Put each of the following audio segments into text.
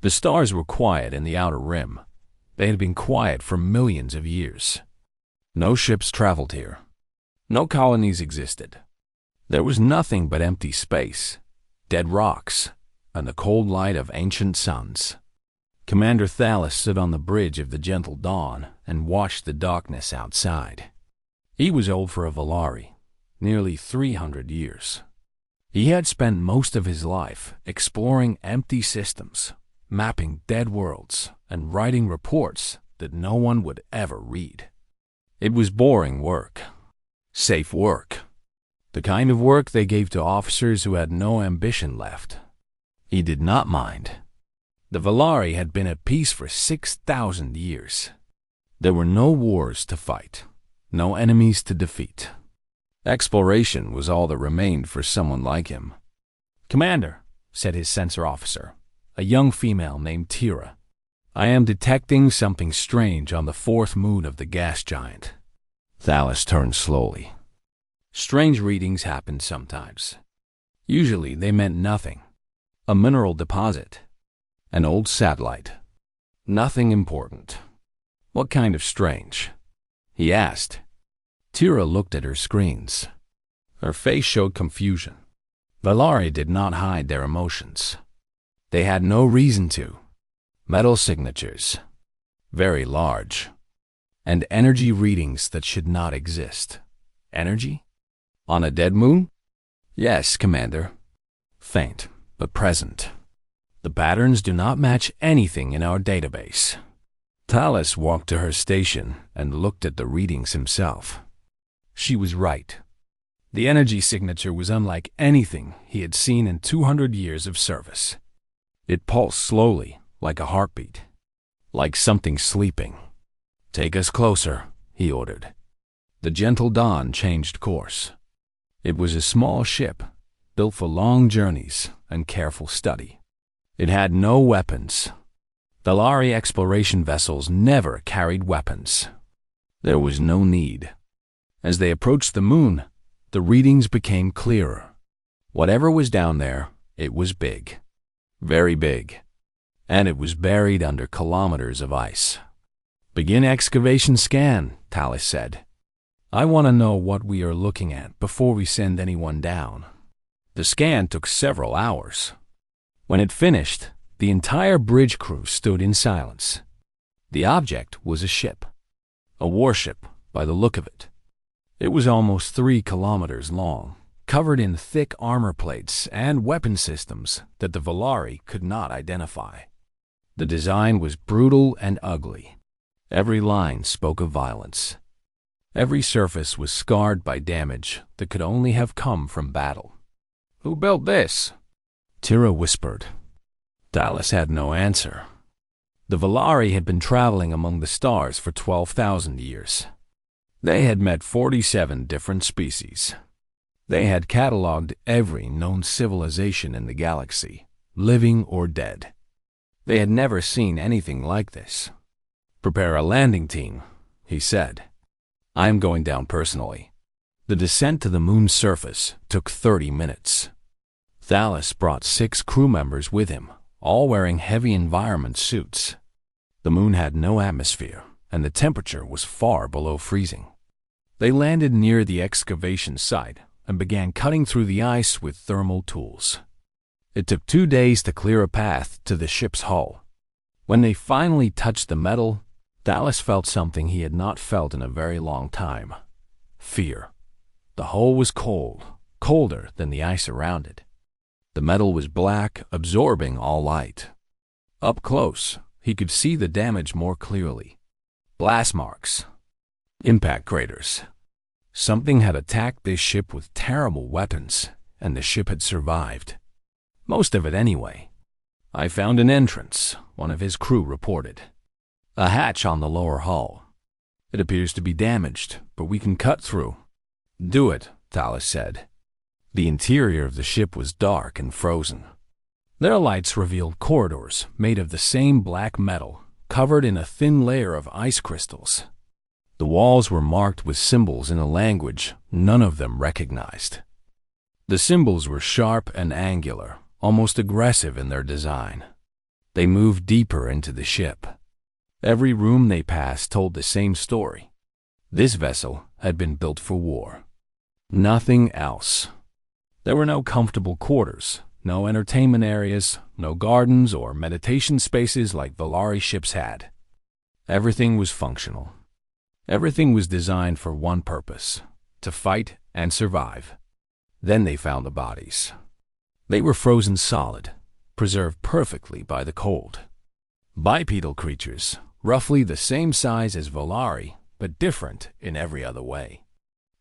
The stars were quiet in the outer rim. They had been quiet for millions of years. No ships traveled here. No colonies existed. There was nothing but empty space, dead rocks, and the cold light of ancient suns. Commander Thales stood on the bridge of the gentle dawn and watched the darkness outside. He was old for a Valari, nearly 300 years. He had spent most of his life exploring empty systems, mapping dead worlds, and writing reports that no one would ever read. It was boring work. Safe work. The kind of work they gave to officers who had no ambition left. He did not mind. The Valari had been at peace for 6,000 years. There were no wars to fight, no enemies to defeat. Exploration was all that remained for someone like him. "Commander," said his sensor officer, a young female named Tira, "I am detecting something strange on the fourth moon of the gas giant." Thales turned slowly. Strange readings happened sometimes. Usually they meant nothing. A mineral deposit. An old satellite. Nothing important. "What kind of strange?" he asked. Tira looked at her screens. Her face showed confusion. Valari did not hide their emotions. They had no reason to. Metal signatures. Very large. And energy readings that should not exist. Energy? On a dead moon? Yes, Commander. Faint, but present. The patterns do not match anything in our database. Thales walked to her station and looked at the readings himself. She was right. The energy signature was unlike anything he had seen in 200 years of service. It pulsed slowly, like a heartbeat, like something sleeping. "Take us closer," he ordered. The gentle dawn changed course. It was a small ship, built for long journeys and careful study. It had no weapons. Valari exploration vessels never carried weapons. There was no need. As they approached the moon, the readings became clearer. Whatever was down there, it was big. Very big. And it was buried under kilometers of ice. "Begin excavation scan," Thales said. "I want to know what we are looking at before we send anyone down." The scan took several hours. When it finished, the entire bridge crew stood in silence. The object was a ship. A warship, by the look of it. It was almost 3 kilometers long, covered in thick armor plates and weapon systems that the Valari could not identify. The design was brutal and ugly. Every line spoke of violence. Every surface was scarred by damage that could only have come from battle. "Who built this?" Tira whispered. Thales had no answer. The Valari had been traveling among the stars for 12,000 years. They had met 47 different species. They had cataloged every known civilization in the galaxy, living or dead. They had never seen anything like this. "Prepare a landing team," he said. "I am going down personally." The descent to the moon's surface took 30 minutes. Thales brought 6 crew members with him, all wearing heavy environment suits. The moon had no atmosphere, and the temperature was far below freezing. They landed near the excavation site and began cutting through the ice with thermal tools. It took 2 days to clear a path to the ship's hull. When they finally touched the metal, Thales felt something he had not felt in a very long time. Fear. The hull was cold, colder than the ice around it. The metal was black, absorbing all light. Up close, he could see the damage more clearly. Blast marks. Impact craters. Something had attacked this ship with terrible weapons, and the ship had survived. Most of it anyway. "I found an entrance," one of his crew reported. "A hatch on the lower hull. It appears to be damaged, but we can cut through." "Do it," Thales said. The interior of the ship was dark and frozen. Their lights revealed corridors made of the same black metal, covered in a thin layer of ice crystals. The walls were marked with symbols in a language none of them recognized. The symbols were sharp and angular, almost aggressive in their design. They moved deeper into the ship. Every room they passed told the same story. This vessel had been built for war. Nothing else. There were no comfortable quarters, no entertainment areas, no gardens or meditation spaces like Volari ships had. Everything was functional. Everything was designed for one purpose: to fight and survive. Then they found the bodies. They were frozen solid, preserved perfectly by the cold. Bipedal creatures, roughly the same size as Volari, but different in every other way.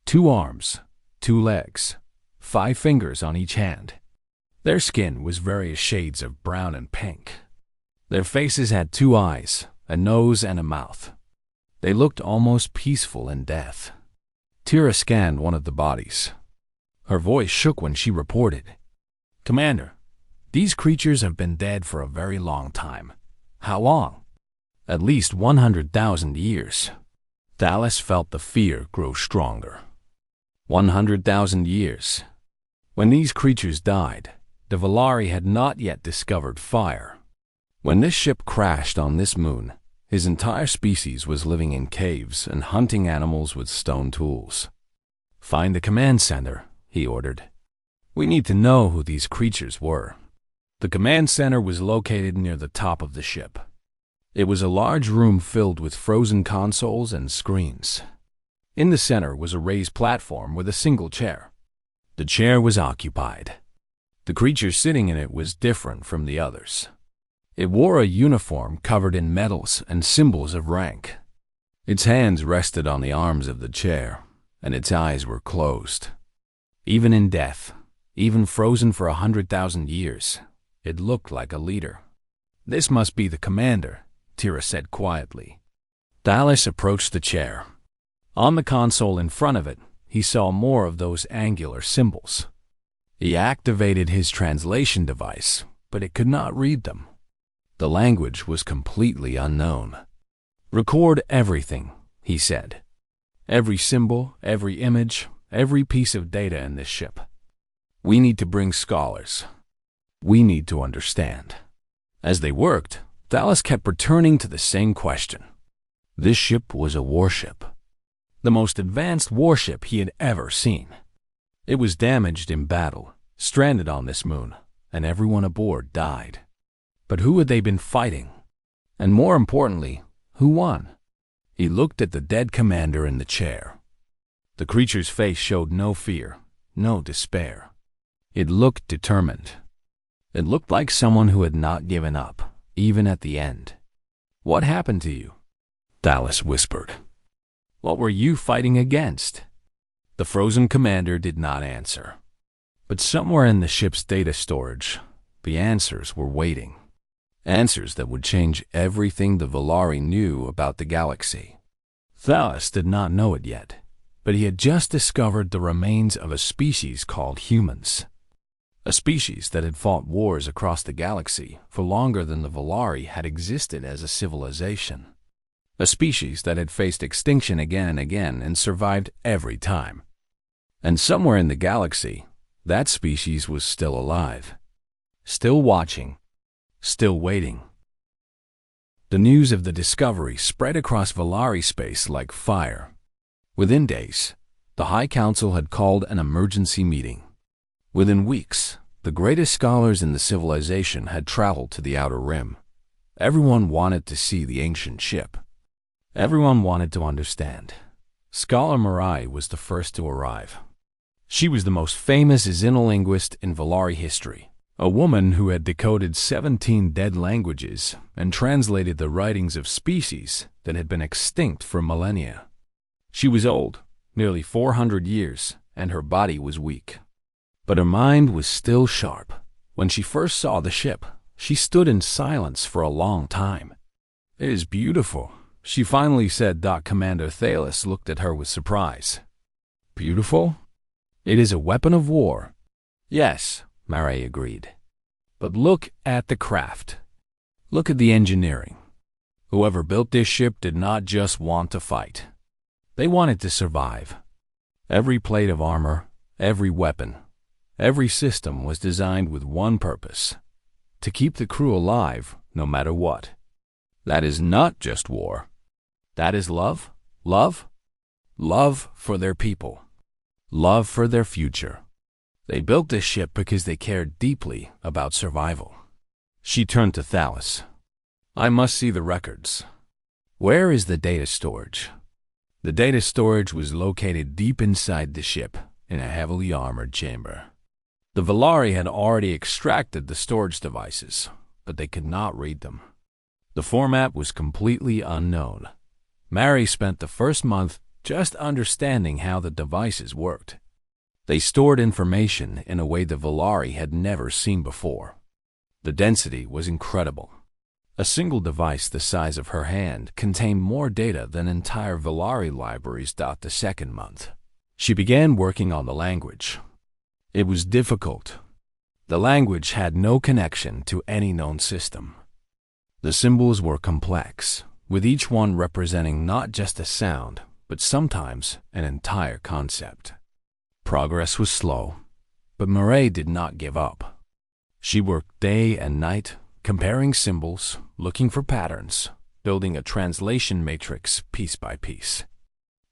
2 arms, 2 legs, 5 fingers on each hand. Their skin was various shades of brown and pink. Their faces had 2 eyes, a nose and a mouth. They looked almost peaceful in death. Tira scanned one of the bodies. Her voice shook when she reported, "Commander, these creatures have been dead for a very long time." "How long?" "At least 100,000 years. Dallas felt the fear grow stronger. 100,000 years. When these creatures died, the Volari had not yet discovered fire. When this ship crashed on this moon, his entire species was living in caves and hunting animals with stone tools. "Find the command center," he ordered. "We need to know who these creatures were." The command center was located near the top of the ship. It was a large room filled with frozen consoles and screens. In the center was a raised platform with a single chair. The chair was occupied. The creature sitting in it was different from the others. It wore a uniform covered in medals and symbols of rank. Its hands rested on the arms of the chair, and its eyes were closed. Even in death, even frozen for 100,000 years, it looked like a leader. "This must be the commander," Tira said quietly. Dallas approached the chair. On the console in front of it, he saw more of those angular symbols. He activated his translation device, but it could not read them. The language was completely unknown. "Record everything," he said. "Every symbol, every image, every piece of data in this ship. We need to bring scholars. We need to understand." As they worked, Dallas kept returning to the same question. This ship was a warship. The most advanced warship he had ever seen. It was damaged in battle, stranded on this moon, and everyone aboard died. But who had they been fighting? And more importantly, who won? He looked at the dead commander in the chair. The creature's face showed no fear, no despair. It looked determined. It looked like someone who had not given up, even at the end. "What happened to you?" Dallas whispered. "What were you fighting against?" The frozen commander did not answer. But somewhere in the ship's data storage, the answers were waiting. Answers that would change everything the Volari knew about the galaxy. Dallas did not know it yet, but he had just discovered the remains of a species called humans. A species that had fought wars across the galaxy for longer than the Volari had existed as a civilization. A species that had faced extinction again and again and survived every time. And somewhere in the galaxy, that species was still alive. Still watching. Still waiting. The news of the discovery spread across Volari space like fire. Within days, the High Council had called an emergency meeting. Within weeks, the greatest scholars in the civilization had traveled to the Outer Rim. Everyone wanted to see the ancient ship. Everyone wanted to understand. Scholar Mirai was the first to arrive. She was the most famous xenolinguist in Volari history. A woman who had decoded 17 dead languages and translated the writings of species that had been extinct for millennia. She was old, nearly 400 years, and her body was weak. But her mind was still sharp. When she first saw the ship, she stood in silence for a long time. "It is beautiful," she finally said. Commander Thales looked at her with surprise. "Beautiful? It is a weapon of war." "Yes," Mirai agreed. "But look at the craft. Look at the engineering. Whoever built this ship did not just want to fight. They wanted to survive. Every plate of armor, every weapon, every system was designed with one purpose: to keep the crew alive no matter what. That is not just war. That is love. Love? Love for their people. Love for their future. They built this ship because they cared deeply about survival. She turned to Thalos. I must see the records. Where is the data storage? The data storage was located deep inside the ship in a heavily armored chamber. The Valari had already extracted the storage devices, but they could not read them. The format was completely unknown. Mary spent the first month just understanding how the devices worked. They stored information in a way the Valari had never seen before. The density was incredible. A single device the size of her hand contained more data than entire Valari libraries. The second month, she began working on the language. It was difficult. The language had no connection to any known system. The symbols were complex, with each one representing not just a sound, but sometimes an entire concept. Progress was slow, but Mireille did not give up. She worked day and night, comparing symbols, looking for patterns, building a translation matrix piece by piece.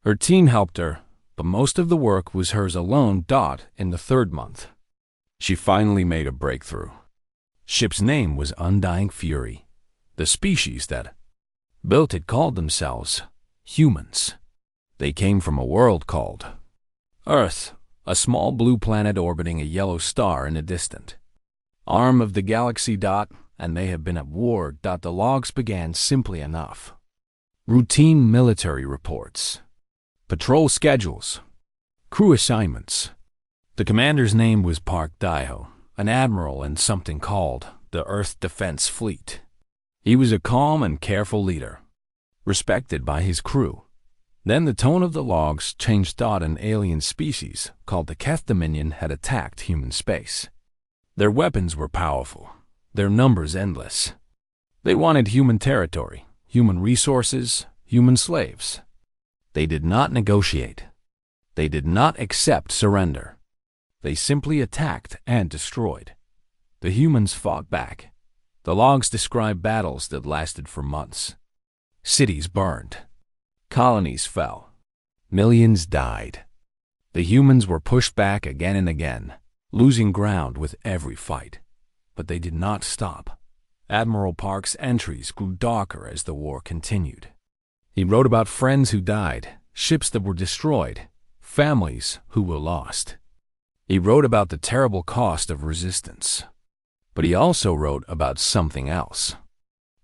Her team helped her, but most of the work was hers alone. In the third month, she finally made a breakthrough. Ship's name was Undying Fury. The species that built it called themselves humans. They came from a world called Earth, a small blue planet orbiting a yellow star in a distant arm of the galaxy. And they have been at war. The logs began simply enough. Routine military reports, patrol schedules, crew assignments. The commander's name was Park Daiho, an admiral in something called the Earth Defense Fleet. He was a calm and careful leader, respected by his crew. Then the tone of the logs changed. An alien species called the Keth Dominion had attacked human space. Their weapons were powerful, their numbers endless. They wanted human territory, human resources, human slaves. They did not negotiate. They did not accept surrender. They simply attacked and destroyed. The humans fought back. The logs describe battles that lasted for months. Cities burned. Colonies fell. Millions died. The humans were pushed back again and again, losing ground with every fight. But they did not stop. Admiral Park's entries grew darker as the war continued. He wrote about friends who died, ships that were destroyed, families who were lost. He wrote about the terrible cost of resistance. But he also wrote about something else.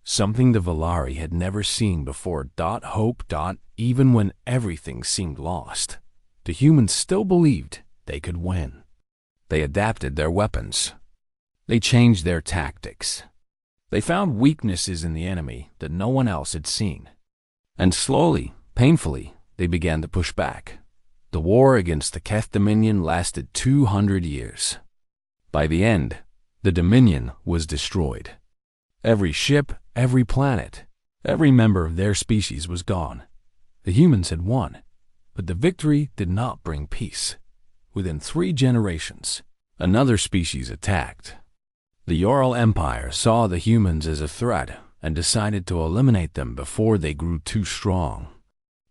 Something the Valari had never seen before. Hope. Even when everything seemed lost, the humans still believed they could win. They adapted their weapons. They changed their tactics. They found weaknesses in the enemy that no one else had seen. And slowly, painfully, they began to push back. The war against the Keth Dominion lasted 200 years. By the end, the Dominion was destroyed. Every ship, every planet, every member of their species was gone. The humans had won, but the victory did not bring peace. Within 3 generations, another species attacked. The Ural Empire saw the humans as a threat and decided to eliminate them before they grew too strong.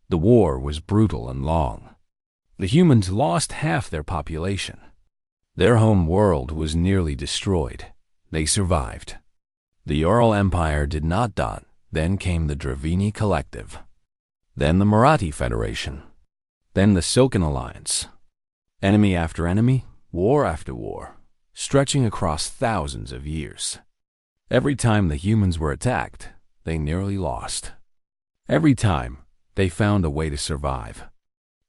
The war was brutal and long. The humans lost half their population. Their home world was nearly destroyed. They survived. The Ural Empire did not. Then came the Dravini Collective. Then the Marathi Federation. Then the Silken Alliance. Enemy after enemy, war after war, stretching across thousands of years. Every time the humans were attacked, they nearly lost. Every time, they found a way to survive.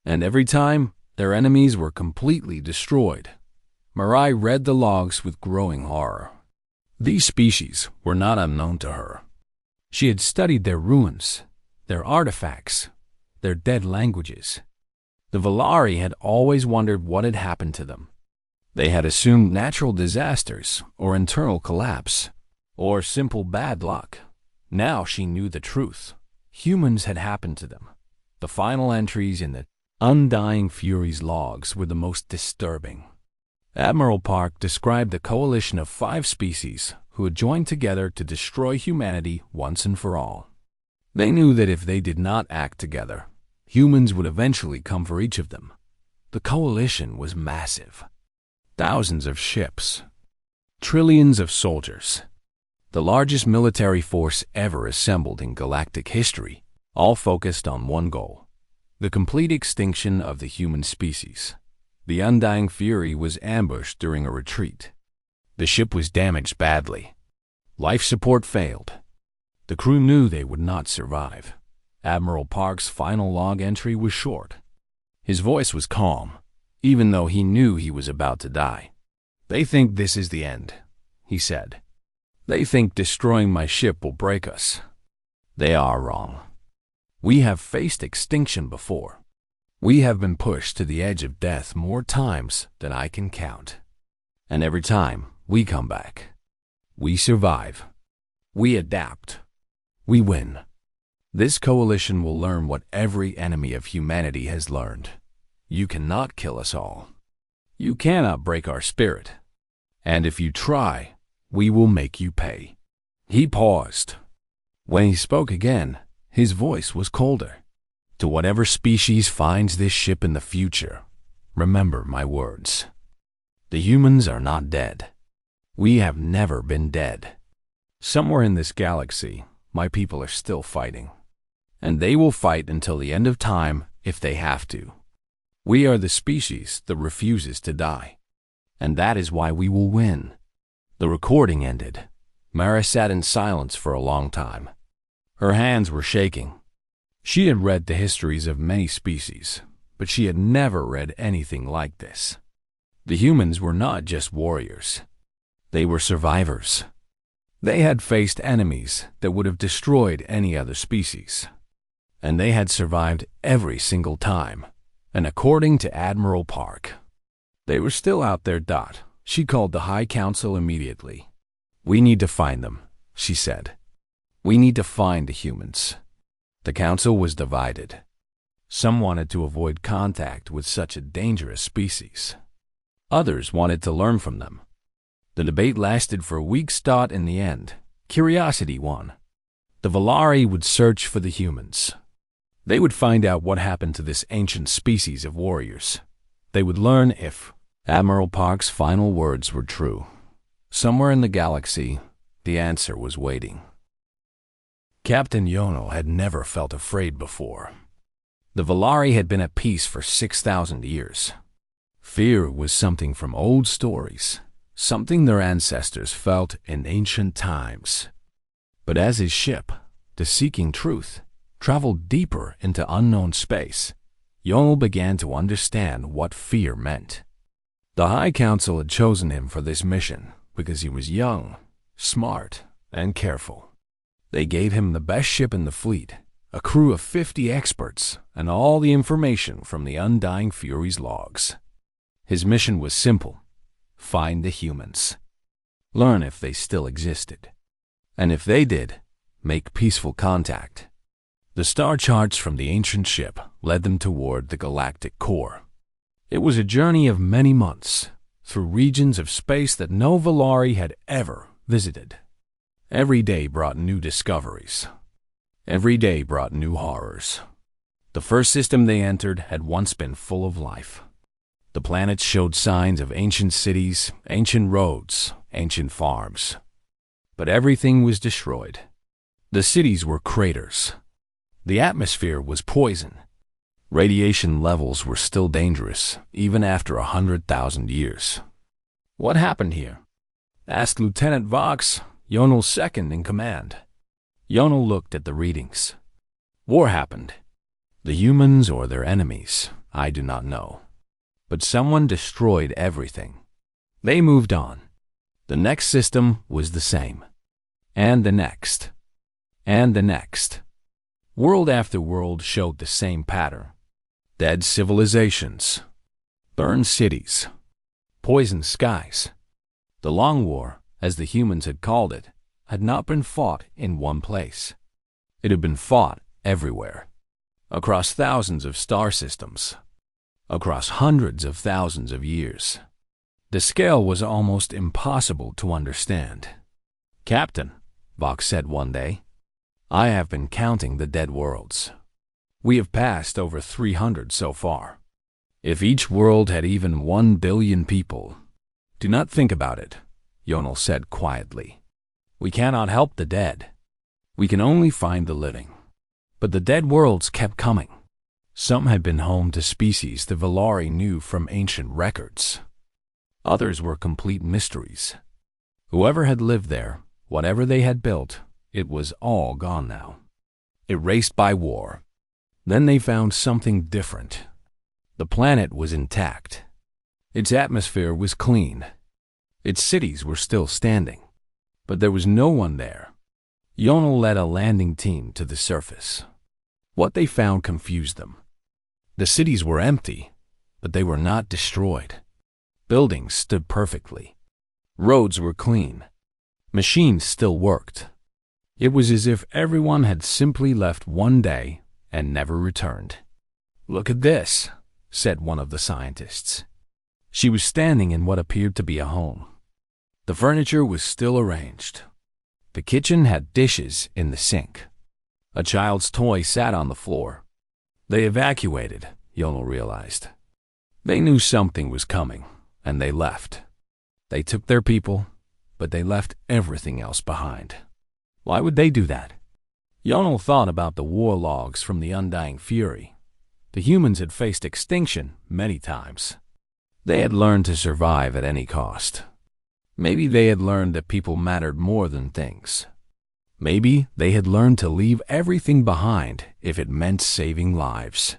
And every time, their enemies were completely destroyed. Mirai read the logs with growing horror. These species were not unknown to her. She had studied their ruins, their artifacts, their dead languages. The Valari had always wondered what had happened to them. They had assumed natural disasters or internal collapse, or simple bad luck. Now she knew the truth. Humans had happened to them. The final entries in the Undying Fury's logs were the most disturbing. Admiral Park described the coalition of 5 species who had joined together to destroy humanity once and for all. They knew that if they did not act together, humans would eventually come for each of them. The coalition was massive. Thousands of ships, trillions of soldiers, the largest military force ever assembled in galactic history, all focused on one goal: the complete extinction of the human species. The undying Fury was ambushed during a retreat. The ship was damaged badly. Life support failed. The crew knew they would not survive. Admiral Park's final log entry was short. His voice was calm, even though he knew he was about to die. "They think this is the end," he said. "They think destroying my ship will break us. They are wrong. We have faced extinction before. We have been pushed to the edge of death more times than I can count. And every time we come back, we survive. We adapt. We win. This coalition will learn what every enemy of humanity has learned. You cannot kill us all. You cannot break our spirit. And if you try, we will make you pay." He paused. When he spoke again, his voice was colder. "To whatever species finds this ship in the future, remember my words. The humans are not dead. We have never been dead. Somewhere in this galaxy, my people are still fighting. And they will fight until the end of time if they have to. We are the species that refuses to die. And that is why we will win." The recording ended. Mara sat in silence for a long time. Her hands were shaking. She had read the histories of many species, but she had never read anything like this. The humans were not just warriors. They were survivors. They had faced enemies that would have destroyed any other species. And they had survived every single time. And according to Admiral Park, they were still out there. She called the High Council immediately. "We need to find them," she said. "We need to find the humans." The council was divided. Some wanted to avoid contact with such a dangerous species. Others wanted to learn from them. The debate lasted for weeks. In the end, curiosity won. The Valari would search for the humans. They would find out what happened to this ancient species of warriors. They would learn if Admiral Park's final words were true. Somewhere in the galaxy, the answer was waiting. Captain Yonel had never felt afraid before. The Valari had been at peace for 6,000 years. Fear was something from old stories, something their ancestors felt in ancient times. But as his ship, the Seeking Truth, traveled deeper into unknown space, Yonel began to understand what fear meant. The High Council had chosen him for this mission because he was young, smart, and careful. They gave him the best ship in the fleet, a crew of 50 experts, and all the information from the Undying Fury's logs. His mission was simple: find the humans. Learn if they still existed. And if they did, make peaceful contact. The star charts from the ancient ship led them toward the galactic core. It was a journey of many months, through regions of space that no Valari had ever visited. Every day brought new discoveries. Every day brought new horrors. The first system they entered had once been full of life. The planets showed signs of ancient cities, ancient roads, ancient farms. But everything was destroyed. The cities were craters. The atmosphere was poison. Radiation levels were still dangerous, even after 100,000 years. "What happened here?" asked Lieutenant Vox, Yonel's second in command. Yonel looked at the readings. "War happened. The humans or their enemies, I do not know. But someone destroyed everything. They moved on. The next system was the same. And the next. And the next. World after world showed the same pattern. Dead civilizations. Burned cities. Poisoned skies. The Long War, as the humans had called it, had not been fought in one place. It had been fought everywhere. Across thousands of star systems. Across hundreds of thousands of years. The scale was almost impossible to understand. "Captain," Vox said one day, "I have been counting the dead worlds. We have passed over 300 so far. If each world had even 1 billion people—" "Do not think about it," Yonel said quietly. "We cannot help the dead. We can only find the living." But the dead worlds kept coming. Some had been home to species the Valari knew from ancient records. Others were complete mysteries. Whoever had lived there, whatever they had built, it was all gone now. Erased by war. Then they found something different. The planet was intact. Its atmosphere was clean. Its cities were still standing. But there was no one there. Yonel led a landing team to the surface. What they found confused them. The cities were empty, but they were not destroyed. Buildings stood perfectly. Roads were clean. Machines still worked. It was as if everyone had simply left one day and never returned. "Look at this," said one of the scientists. She was standing in what appeared to be a home. The furniture was still arranged. The kitchen had dishes in the sink. A child's toy sat on the floor. They evacuated, Yonel realized. They knew something was coming, and they left. They took their people, but they left everything else behind. Why would they do that? Yonel thought about the war logs from the Undying Fury. The humans had faced extinction many times. They had learned to survive at any cost. Maybe they had learned that people mattered more than things. Maybe they had learned to leave everything behind if it meant saving lives.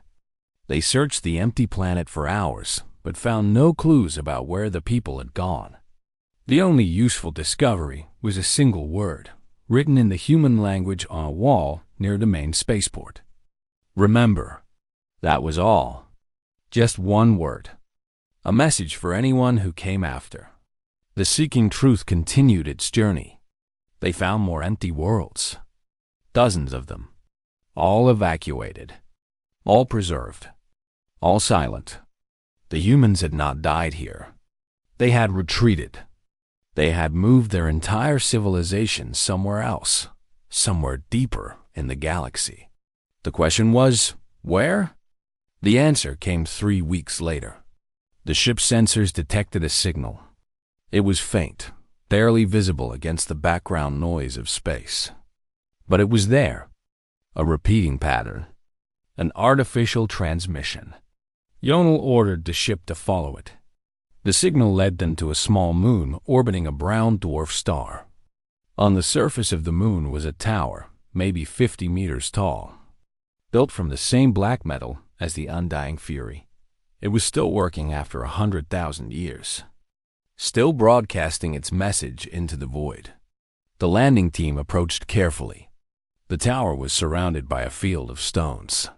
They searched the empty planet for hours, but found no clues about where the people had gone. The only useful discovery was a single word, written in the human language on a wall near the main spaceport. "Remember." That was all. Just one word. A message for anyone who came after. The Seeking Truth continued its journey. They found more empty worlds. Dozens of them. All evacuated. All preserved. All silent. The humans had not died here. They had retreated. They had moved their entire civilization somewhere else, somewhere deeper in the galaxy. The question was, where? The answer came 3 weeks later. The ship's sensors detected a signal. It was faint, barely visible against the background noise of space. But it was there, a repeating pattern, an artificial transmission. Yonel ordered the ship to follow it. The signal led them to a small moon orbiting a brown dwarf star. On the surface of the moon was a tower, maybe 50 meters tall, built from the same black metal as the Undying Fury. It was still working after 100,000 years, still broadcasting its message into the void. The landing team approached carefully. The tower was surrounded by a field of stones.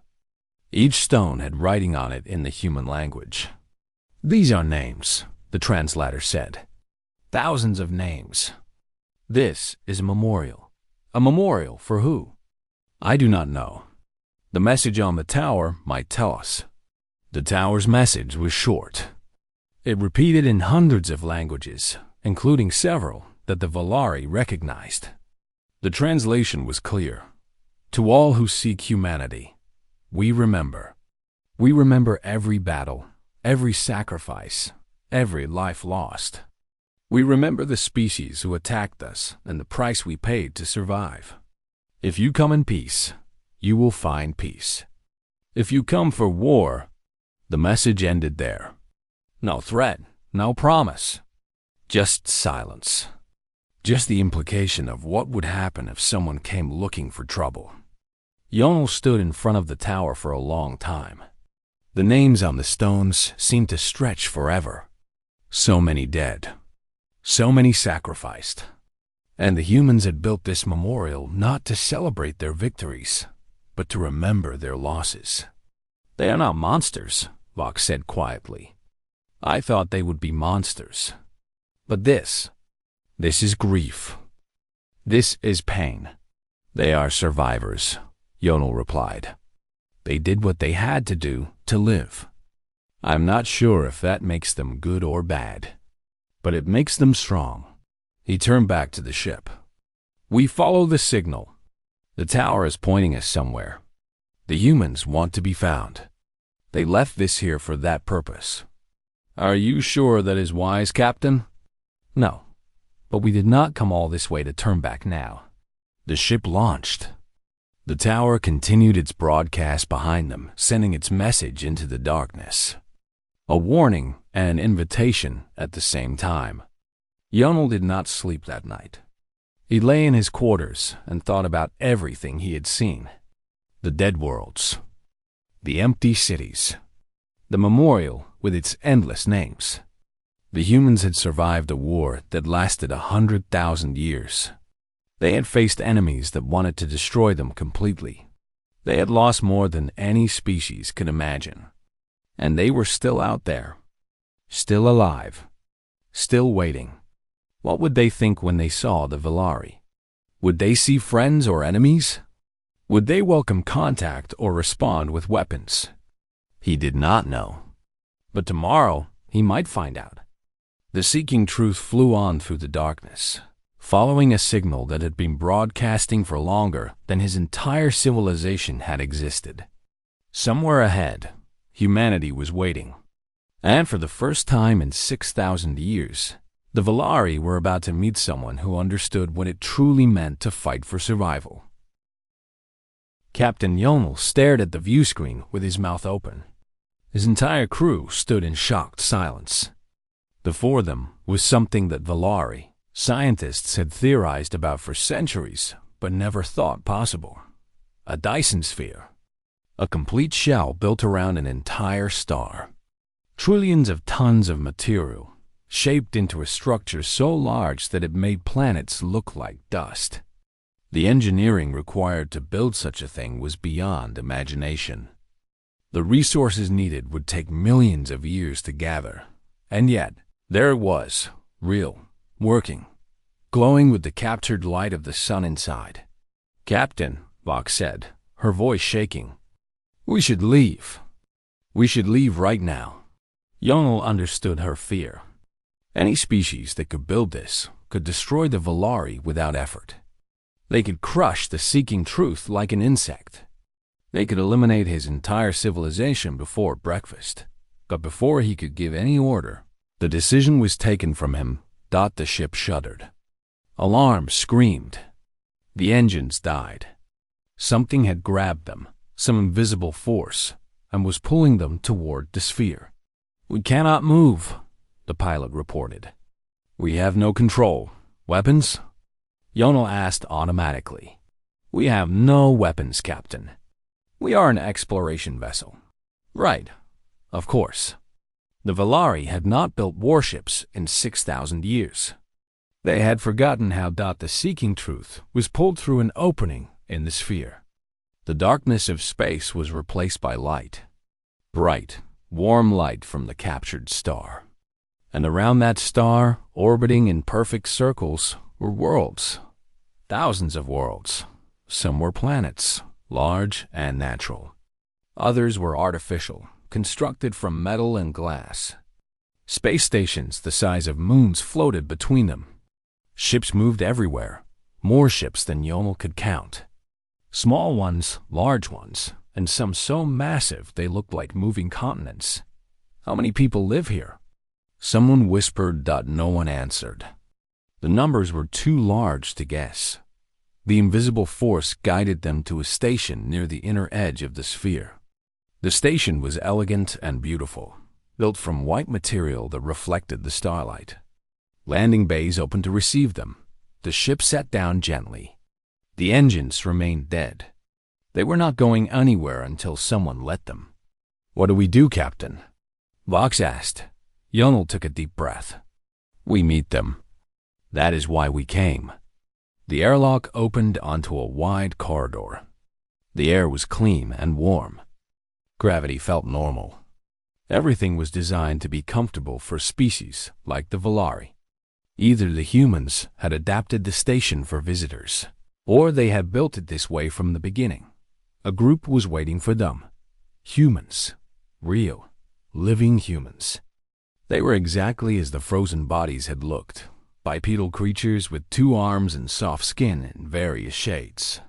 Each stone had writing on it in the human language. "These are names," the translator said. "Thousands of names. This is a memorial. A memorial for who? I do not know. The message on the tower might tell us." The tower's message was short. It repeated in hundreds of languages, including several that the Valari recognized. The translation was clear. "To all who seek humanity, we remember. We remember every battle, every sacrifice, every life lost. We remember the species who attacked us and the price we paid to survive. If you come in peace, you will find peace. If you come for war..." The message ended there. No threat, no promise. Just silence. Just the implication of what would happen if someone came looking for trouble. Yonel stood in front of the tower for a long time. The names on the stones seemed to stretch forever. So many dead. So many sacrificed. And the humans had built this memorial not to celebrate their victories, but to remember their losses. "They are not monsters," Vox said quietly. "I thought they would be monsters. But this is grief. This is pain." "They are survivors," Yonel replied. "They did what they had to do to live. I'm not sure if that makes them good or bad." but it makes them strong. He turned back to the ship. We follow the signal. The tower is pointing us somewhere. The humans want to be found. They left this here for that purpose. Are you sure that is wise, Captain? No, but we did not come all this way to turn back now. The ship launched. The tower continued its broadcast behind them, sending its message into the darkness. A warning and an invitation at the same time. Yonel did not sleep that night. He lay in his quarters and thought about everything he had seen. The dead worlds. The empty cities. The memorial with its endless names. The humans had survived a war that lasted 100,000 years. They had faced enemies that wanted to destroy them completely. They had lost more than any species could imagine. And they were still out there. Still alive. Still waiting. What would they think when they saw the Valari? Would they see friends or enemies? Would they welcome contact or respond with weapons? He did not know. But tomorrow, he might find out. The seeking truth flew on through the darkness, following a signal that had been broadcasting for longer than his entire civilization had existed. Somewhere ahead, humanity was waiting. And for the first time in 6,000 years, the Valari were about to meet someone who understood what it truly meant to fight for survival. Captain Yonel stared at the view screen with his mouth open. His entire crew stood in shocked silence. Before them was something that Valari, scientists had theorized about for centuries, but never thought possible. A Dyson sphere. A complete shell built around an entire star. Trillions of tons of material, shaped into a structure so large that it made planets look like dust. The engineering required to build such a thing was beyond imagination. The resources needed would take millions of years to gather. And yet, there it was, real, working, glowing with the captured light of the sun inside. Captain, Vox said, her voice shaking. We should leave. We should leave right now. Yonel understood her fear. Any species that could build this could destroy the Valari without effort. They could crush the seeking truth like an insect. They could eliminate his entire civilization before breakfast. But before he could give any order, the decision was taken from him. The ship shuddered. Alarms screamed. The engines died. Something had grabbed them, some invisible force, and was pulling them toward the sphere. We cannot move, the pilot reported. We have no control. Weapons? Yonel asked automatically. We have no weapons, Captain. We are an exploration vessel. Right, of course. The Valari had not built warships in 6,000 years. They had forgotten how the seeking truth was pulled through an opening in the sphere. The darkness of space was replaced by light. Bright, warm light from the captured star. And around that star, orbiting in perfect circles, were worlds. Thousands of worlds. Some were planets, large and natural. Others were artificial, constructed from metal and glass. Space stations the size of moons floated between them. Ships moved everywhere, more ships than Yonel could count. Small ones, large ones, and some so massive they looked like moving continents. How many people live here? Someone whispered. No one answered. The numbers were too large to guess. The invisible force guided them to a station near the inner edge of the sphere. The station was elegant and beautiful, built from white material that reflected the starlight. Landing bays opened to receive them. The ship sat down gently. The engines remained dead. They were not going anywhere until someone let them. What do we do, Captain? Vox asked. Yonel took a deep breath. We meet them. That is why we came. The airlock opened onto a wide corridor. The air was clean and warm. Gravity felt normal. Everything was designed to be comfortable for species like the Valari. Either the humans had adapted the station for visitors, or they had built it this way from the beginning. A group was waiting for them. Humans. Real, living humans. They were exactly as the frozen bodies had looked, bipedal creatures with 2 arms and soft skin in various shades.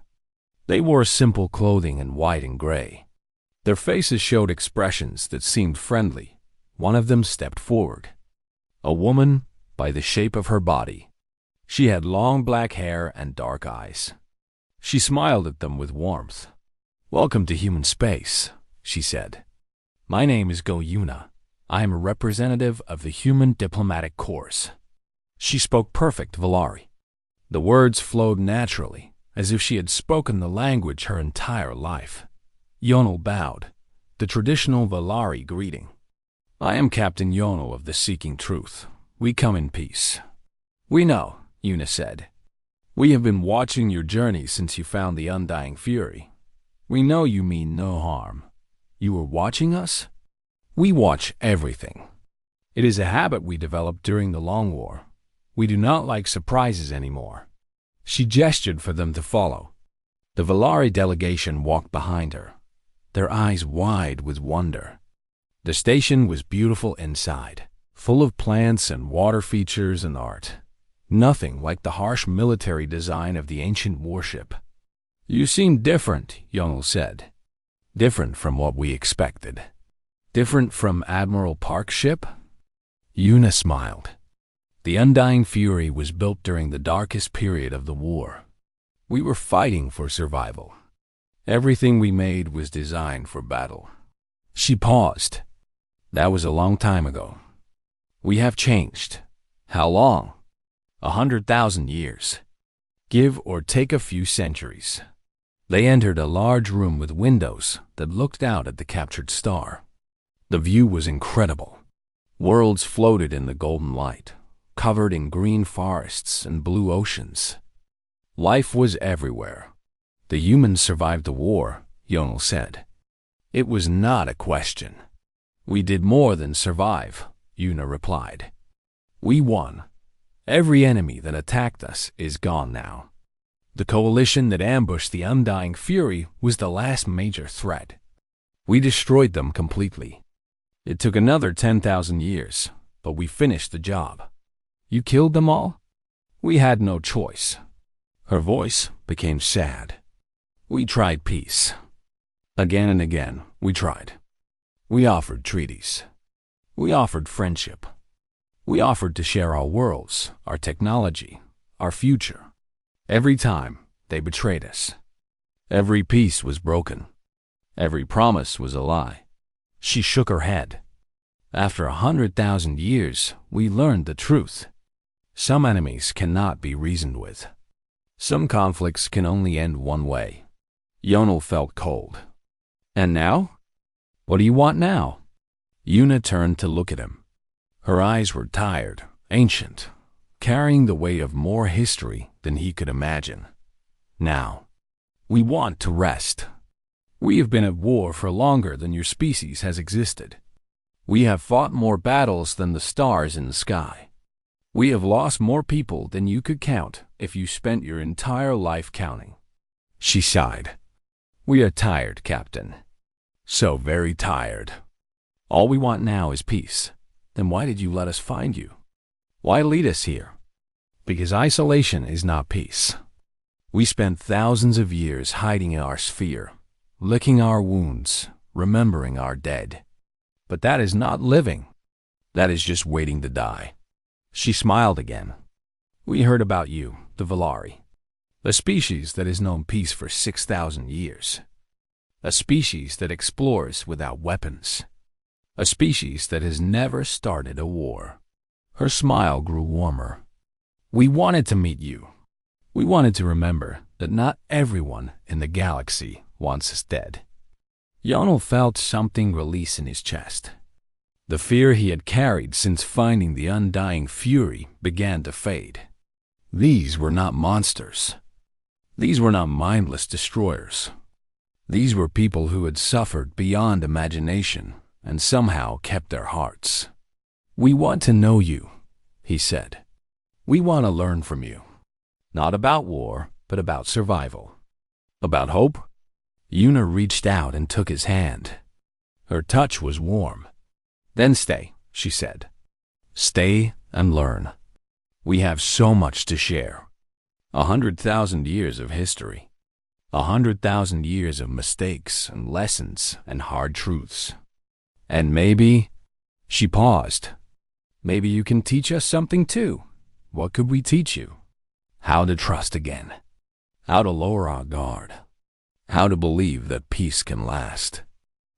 They wore simple clothing in white and gray. Their faces showed expressions that seemed friendly. One of them stepped forward. A woman, by the shape of her body. She had long black hair and dark eyes. She smiled at them with warmth. "Welcome to human space," she said. "My name is Go Yuna. I am a representative of the Human Diplomatic Corps." She spoke perfect Valari. The words flowed naturally, as if she had spoken the language her entire life. Yonel bowed, the traditional Valari greeting. "I am Captain Yonel of the Seeking Truth. We come in peace." "We know," Yuna said. "We have been watching your journey since you found the Undying Fury. We know you mean no harm. You were watching us?" "We watch everything. It is a habit we developed during the Long War. We do not like surprises anymore." She gestured for them to follow. The Valari delegation walked behind her, their eyes wide with wonder. The station was beautiful inside, full of plants and water features and art. Nothing like the harsh military design of the ancient warship. "You seem different," Yonel said. "Different from what we expected." "Different from Admiral Park's ship?" Yuna smiled. The Undying Fury was built during the darkest period of the war. We were fighting for survival. Everything we made was designed for battle. She paused. "That was a long time ago. We have changed." "How long?" 100,000 years. Give or take a few centuries. They entered a large room with windows that looked out at the captured star. The view was incredible. Worlds floated in the golden light, covered in green forests and blue oceans. Life was everywhere. "The humans survived the war," Yonel said. "It was not a question." "We did more than survive," Yuna replied. "We won. Every enemy that attacked us is gone now. The coalition that ambushed the Undying Fury was the last major threat. We destroyed them completely. It took another 10,000 years, but we finished the job." "You killed them all?" "We had no choice." Her voice became sad. "We tried peace. Again and again, we tried. We offered treaties. We offered friendship. We offered to share our worlds, our technology, our future. Every time, they betrayed us. Every peace was broken. Every promise was a lie." She shook her head. "After 100,000 years, we learned the truth. Some enemies cannot be reasoned with. Some conflicts can only end one way." Yonel felt cold. "And now? What do you want now?" Yuna turned to look at him. Her eyes were tired, ancient, carrying the weight of more history than he could imagine. "Now, we want to rest. We have been at war for longer than your species has existed. We have fought more battles than the stars in the sky. We have lost more people than you could count if you spent your entire life counting." She sighed. "We are tired, Captain. So very tired. All we want now is peace. Then why did you let us find you? Why lead us here? Because isolation is not peace. We spent thousands of years hiding in our sphere, licking our wounds, remembering our dead. But that is not living. That is just waiting to die." She smiled again. "We heard about you, the Valari, a species that has known peace for 6,000 years. A species that explores without weapons. A species that has never started a war." Her smile grew warmer. "We wanted to meet you. We wanted to remember that not everyone in the galaxy wants us dead." Yonel felt something release in his chest. The fear he had carried since finding the Undying Fury began to fade. These were not monsters. These were not mindless destroyers. These were people who had suffered beyond imagination and somehow kept their hearts. "We want to know you," he said. "We want to learn from you. Not about war, but about survival. About hope." Yuna reached out and took his hand. Her touch was warm. "Then stay," she said. Stay and learn. We have so much to share. 100,000 years of history. 100,000 years of mistakes and lessons and hard truths. And maybe, she paused, maybe you can teach us something too. What could we teach you? How to trust again. How to lower our guard. How to believe that peace can last.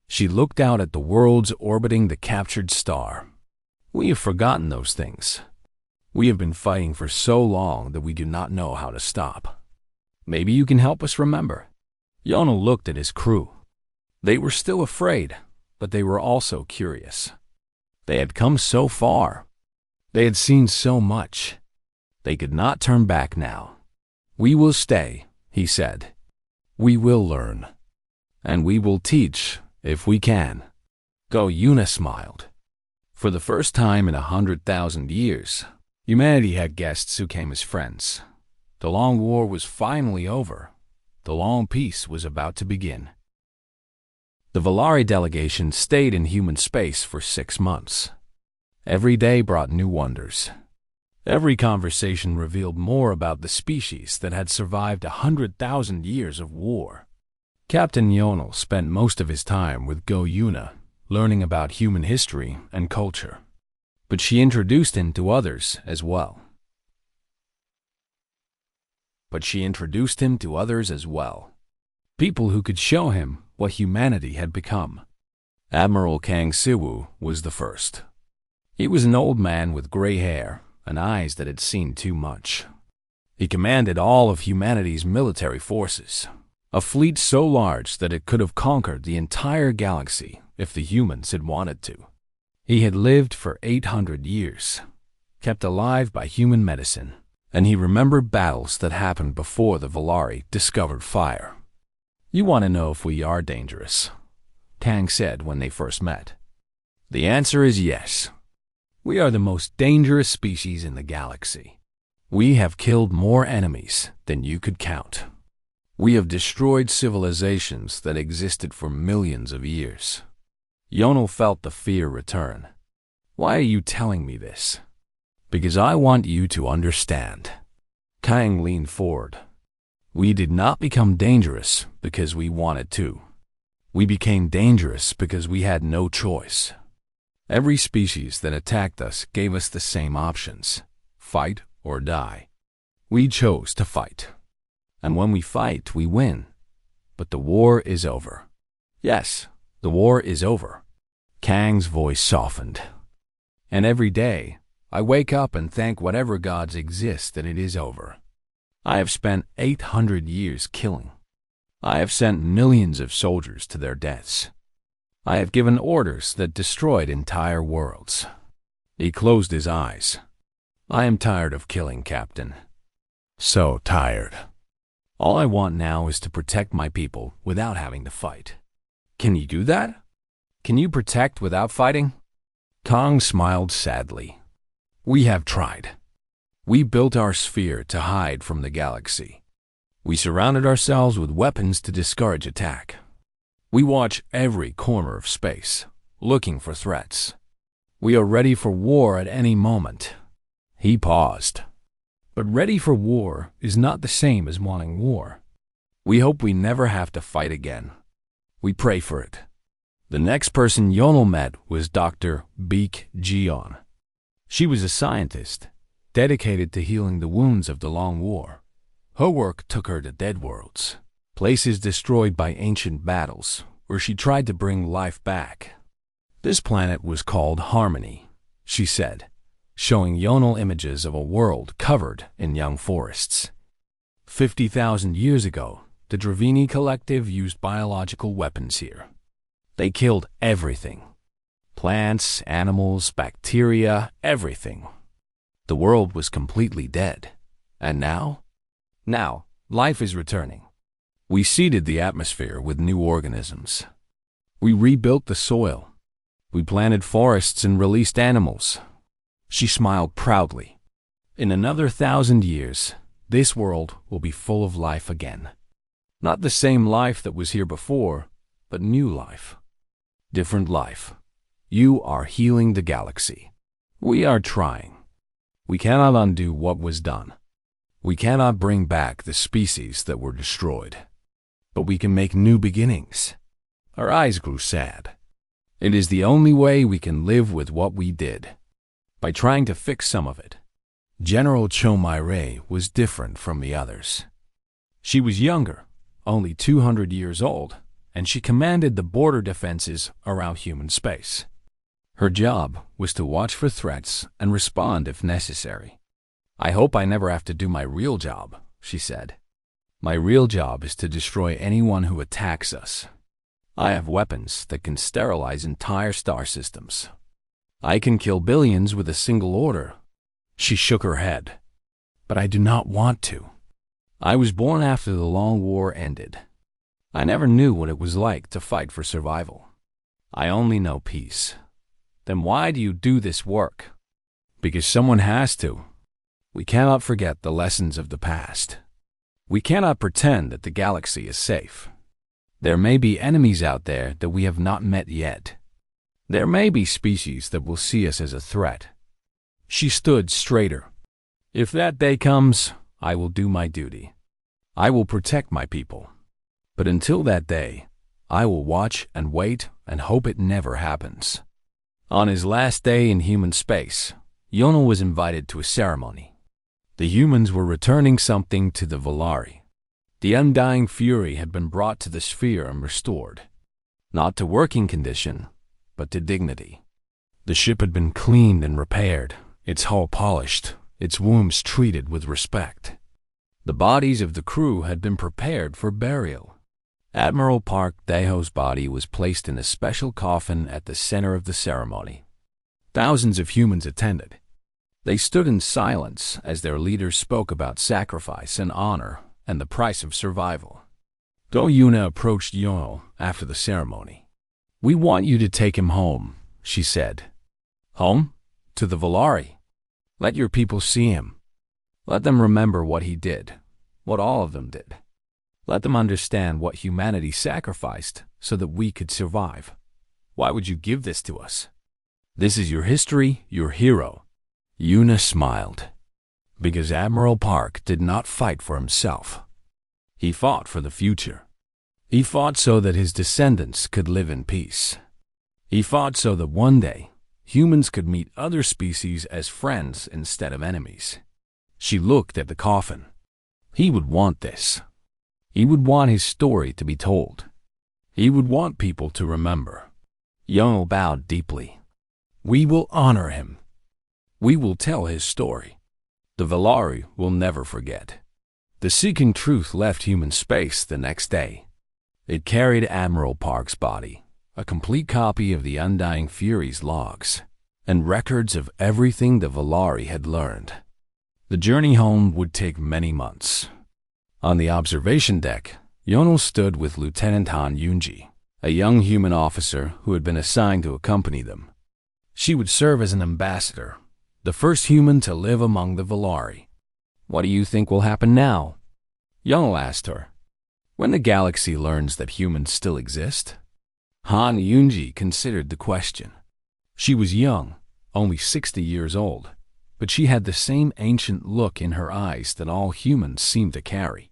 She looked out at the worlds orbiting the captured star. We have forgotten those things. We have been fighting for so long that we do not know how to stop. Maybe you can help us remember. Yonel looked at his crew. They were still afraid, but they were also curious. They had come so far. They had seen so much. They could not turn back now. We will stay, he said. We will learn. And we will teach, if we can. Go Yuna smiled. For the first time in 100,000 years, humanity had guests who came as friends. The long war was finally over. The long peace was about to begin. The Valari delegation stayed in human space for 6 months. Every day brought new wonders. Every conversation revealed more about the species that had survived 100,000 years of war. Captain Yonel spent most of his time with Go Yuna, learning about human history and culture. But she introduced him to others as well. People who could show him what humanity had become. Admiral Kang Siwu was the first. He was an old man with gray hair and eyes that had seen too much. He commanded all of humanity's military forces, a fleet so large that it could have conquered the entire galaxy if the humans had wanted to. He had lived for 800 years, kept alive by human medicine, and he remembered battles that happened before the Valari discovered fire. You want to know if we are dangerous, Kang said when they first met. The answer is yes. We are the most dangerous species in the galaxy. We have killed more enemies than you could count. We have destroyed civilizations that existed for millions of years. Yonel felt the fear return. Why are you telling me this? Because I want you to understand. Kang leaned forward. We did not become dangerous because we wanted to. We became dangerous because we had no choice. Every species that attacked us gave us the same options: fight or die. We chose to fight. And when we fight, we win. But the war is over. Yes, the war is over. Kang's voice softened. And every day, I wake up and thank whatever gods exist that it is over. I have spent 800 years killing. I have sent millions of soldiers to their deaths. I have given orders that destroyed entire worlds. He closed his eyes. I am tired of killing, Captain. So tired. All I want now is to protect my people without having to fight. Can you do that? Can you protect without fighting? Kang smiled sadly. We have tried. We built our sphere to hide from the galaxy. We surrounded ourselves with weapons to discourage attack. We watch every corner of space, looking for threats. We are ready for war at any moment. He paused. But ready for war is not the same as wanting war. We hope we never have to fight again. We pray for it. The next person Yonel met was Dr. Beek Jion. She was a scientist, dedicated to healing the wounds of the Long War. Her work took her to dead worlds, places destroyed by ancient battles, where she tried to bring life back. This planet was called Harmony, she said, showing Yonel images of a world covered in young forests. 50,000 years ago, the Dravini Collective used biological weapons here. They killed everything. Plants, animals, bacteria, everything. The world was completely dead. And now? Now, life is returning. We seeded the atmosphere with new organisms. We rebuilt the soil. We planted forests and released animals. She smiled proudly. In another 1,000 years, this world will be full of life again. Not the same life that was here before, but new life. Different life. You are healing the galaxy. We are trying. We cannot undo what was done. We cannot bring back the species that were destroyed. But we can make new beginnings. Our eyes grew sad. It is the only way we can live with what we did. By trying to fix some of it. General Chomaire was different from the others. She was younger, only 200 years old, and she commanded the border defenses around human space. Her job was to watch for threats and respond if necessary. I hope I never have to do my real job, she said. My real job is to destroy anyone who attacks us. I have weapons that can sterilize entire star systems. I can kill billions with a single order. She shook her head. But I do not want to. I was born after the long war ended. I never knew what it was like to fight for survival. I only know peace. Then why do you do this work? Because someone has to. We cannot forget the lessons of the past. We cannot pretend that the galaxy is safe. There may be enemies out there that we have not met yet. There may be species that will see us as a threat. She stood straighter. If that day comes, I will do my duty. I will protect my people. But until that day, I will watch and wait and hope it never happens. On his last day in human space, Yonel was invited to a ceremony. The humans were returning something to the Volari. The undying fury had been brought to the sphere and restored. Not to working condition, but to dignity. The ship had been cleaned and repaired, its hull polished, its wombs treated with respect. The bodies of the crew had been prepared for burial. Admiral Park Daho's body was placed in a special coffin at the center of the ceremony. Thousands of humans attended. They stood in silence as their leaders spoke about sacrifice and honor and the price of survival. Do Yuna approached Yonel after the ceremony. We want you to take him home, she said. Home? To the Volari. Let your people see him. Let them remember what he did, what all of them did. Let them understand what humanity sacrificed so that we could survive. Why would you give this to us? This is your history, your hero. Yuna smiled. Because Admiral Park did not fight for himself. He fought for the future. He fought so that his descendants could live in peace. He fought so that one day, humans could meet other species as friends instead of enemies. She looked at the coffin. He would want this. He would want his story to be told. He would want people to remember. Yonel bowed deeply. We will honor him. We will tell his story. The Volari will never forget. The Seeking Truth left human space the next day. It carried Admiral Park's body, a complete copy of the Undying Fury's logs, and records of everything the Volari had learned. The journey home would take many months. On the observation deck, Yonel stood with Lieutenant Han Yunji, a young human officer who had been assigned to accompany them. She would serve as an ambassador, the first human to live among the Volari. What do you think will happen now? Yonel asked her. When the galaxy learns that humans still exist? Han Yunji considered the question. She was young, only 60 years old, but she had the same ancient look in her eyes that all humans seem to carry.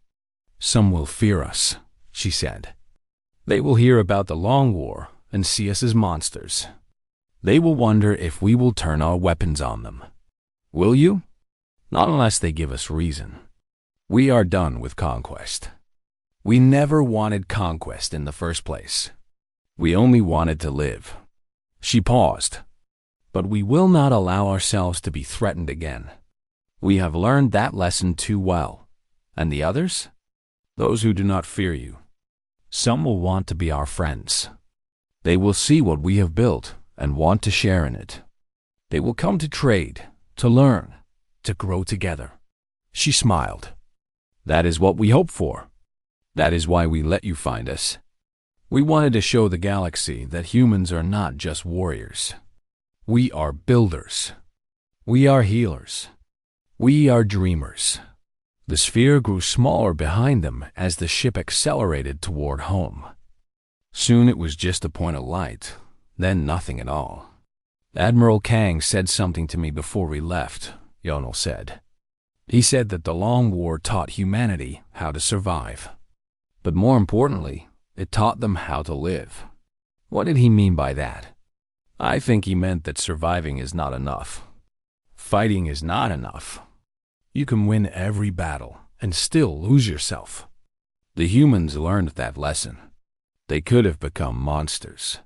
Some will fear us, she said. They will hear about the Long War and see us as monsters. They will wonder if we will turn our weapons on them. Will you? Not unless they give us reason. We are done with conquest. We never wanted conquest in the first place. We only wanted to live. She paused. But we will not allow ourselves to be threatened again. We have learned that lesson too well. And the others? Those who do not fear you. Some will want to be our friends. They will see what we have built and want to share in it. They will come to trade, to learn, to grow together. She smiled. That is what we hope for. That is why we let you find us. We wanted to show the galaxy that humans are not just warriors. We are builders. We are healers. We are dreamers. The sphere grew smaller behind them as the ship accelerated toward home. Soon it was just a point of light, then nothing at all. Admiral Kang said something to me before we left, Yonel said. He said that the Long War taught humanity how to survive. But more importantly, it taught them how to live. What did he mean by that? I think he meant that surviving is not enough. Fighting is not enough. You can win every battle and still lose yourself. The humans learned that lesson. They could have become monsters.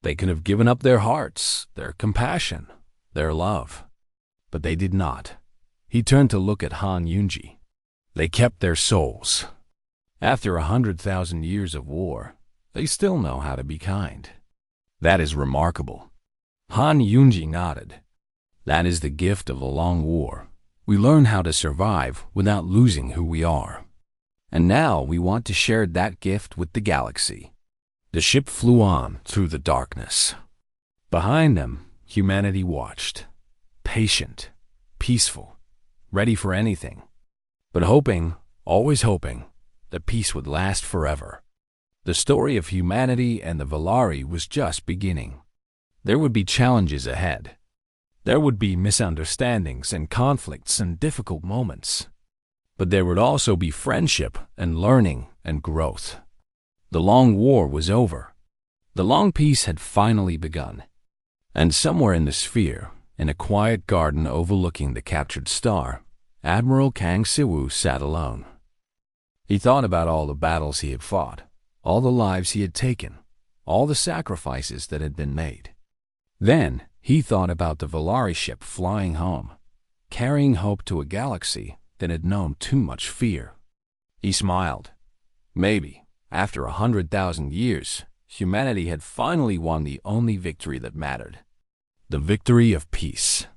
They could have given up their hearts, their compassion, their love. But they did not. He turned to look at Han Yunji. They kept their souls. After 100,000 years of war, they still know how to be kind. That is remarkable. Han Yunji nodded. That is the gift of the Long War. We learn how to survive without losing who we are. And now we want to share that gift with the galaxy. The ship flew on through the darkness. Behind them, humanity watched. Patient, peaceful, ready for anything. But hoping, always hoping, that peace would last forever. The story of humanity and the Valari was just beginning. There would be challenges ahead. There would be misunderstandings and conflicts and difficult moments. But there would also be friendship and learning and growth. The Long War was over. The long peace had finally begun. And somewhere in the sphere, in a quiet garden overlooking the captured star, Admiral Kang Siwu sat alone. He thought about all the battles he had fought, all the lives he had taken, all the sacrifices that had been made. Then he thought about the Valari ship flying home, carrying hope to a galaxy that had known too much fear. He smiled. Maybe, after 100,000 years, humanity had finally won the only victory that mattered. The victory of peace.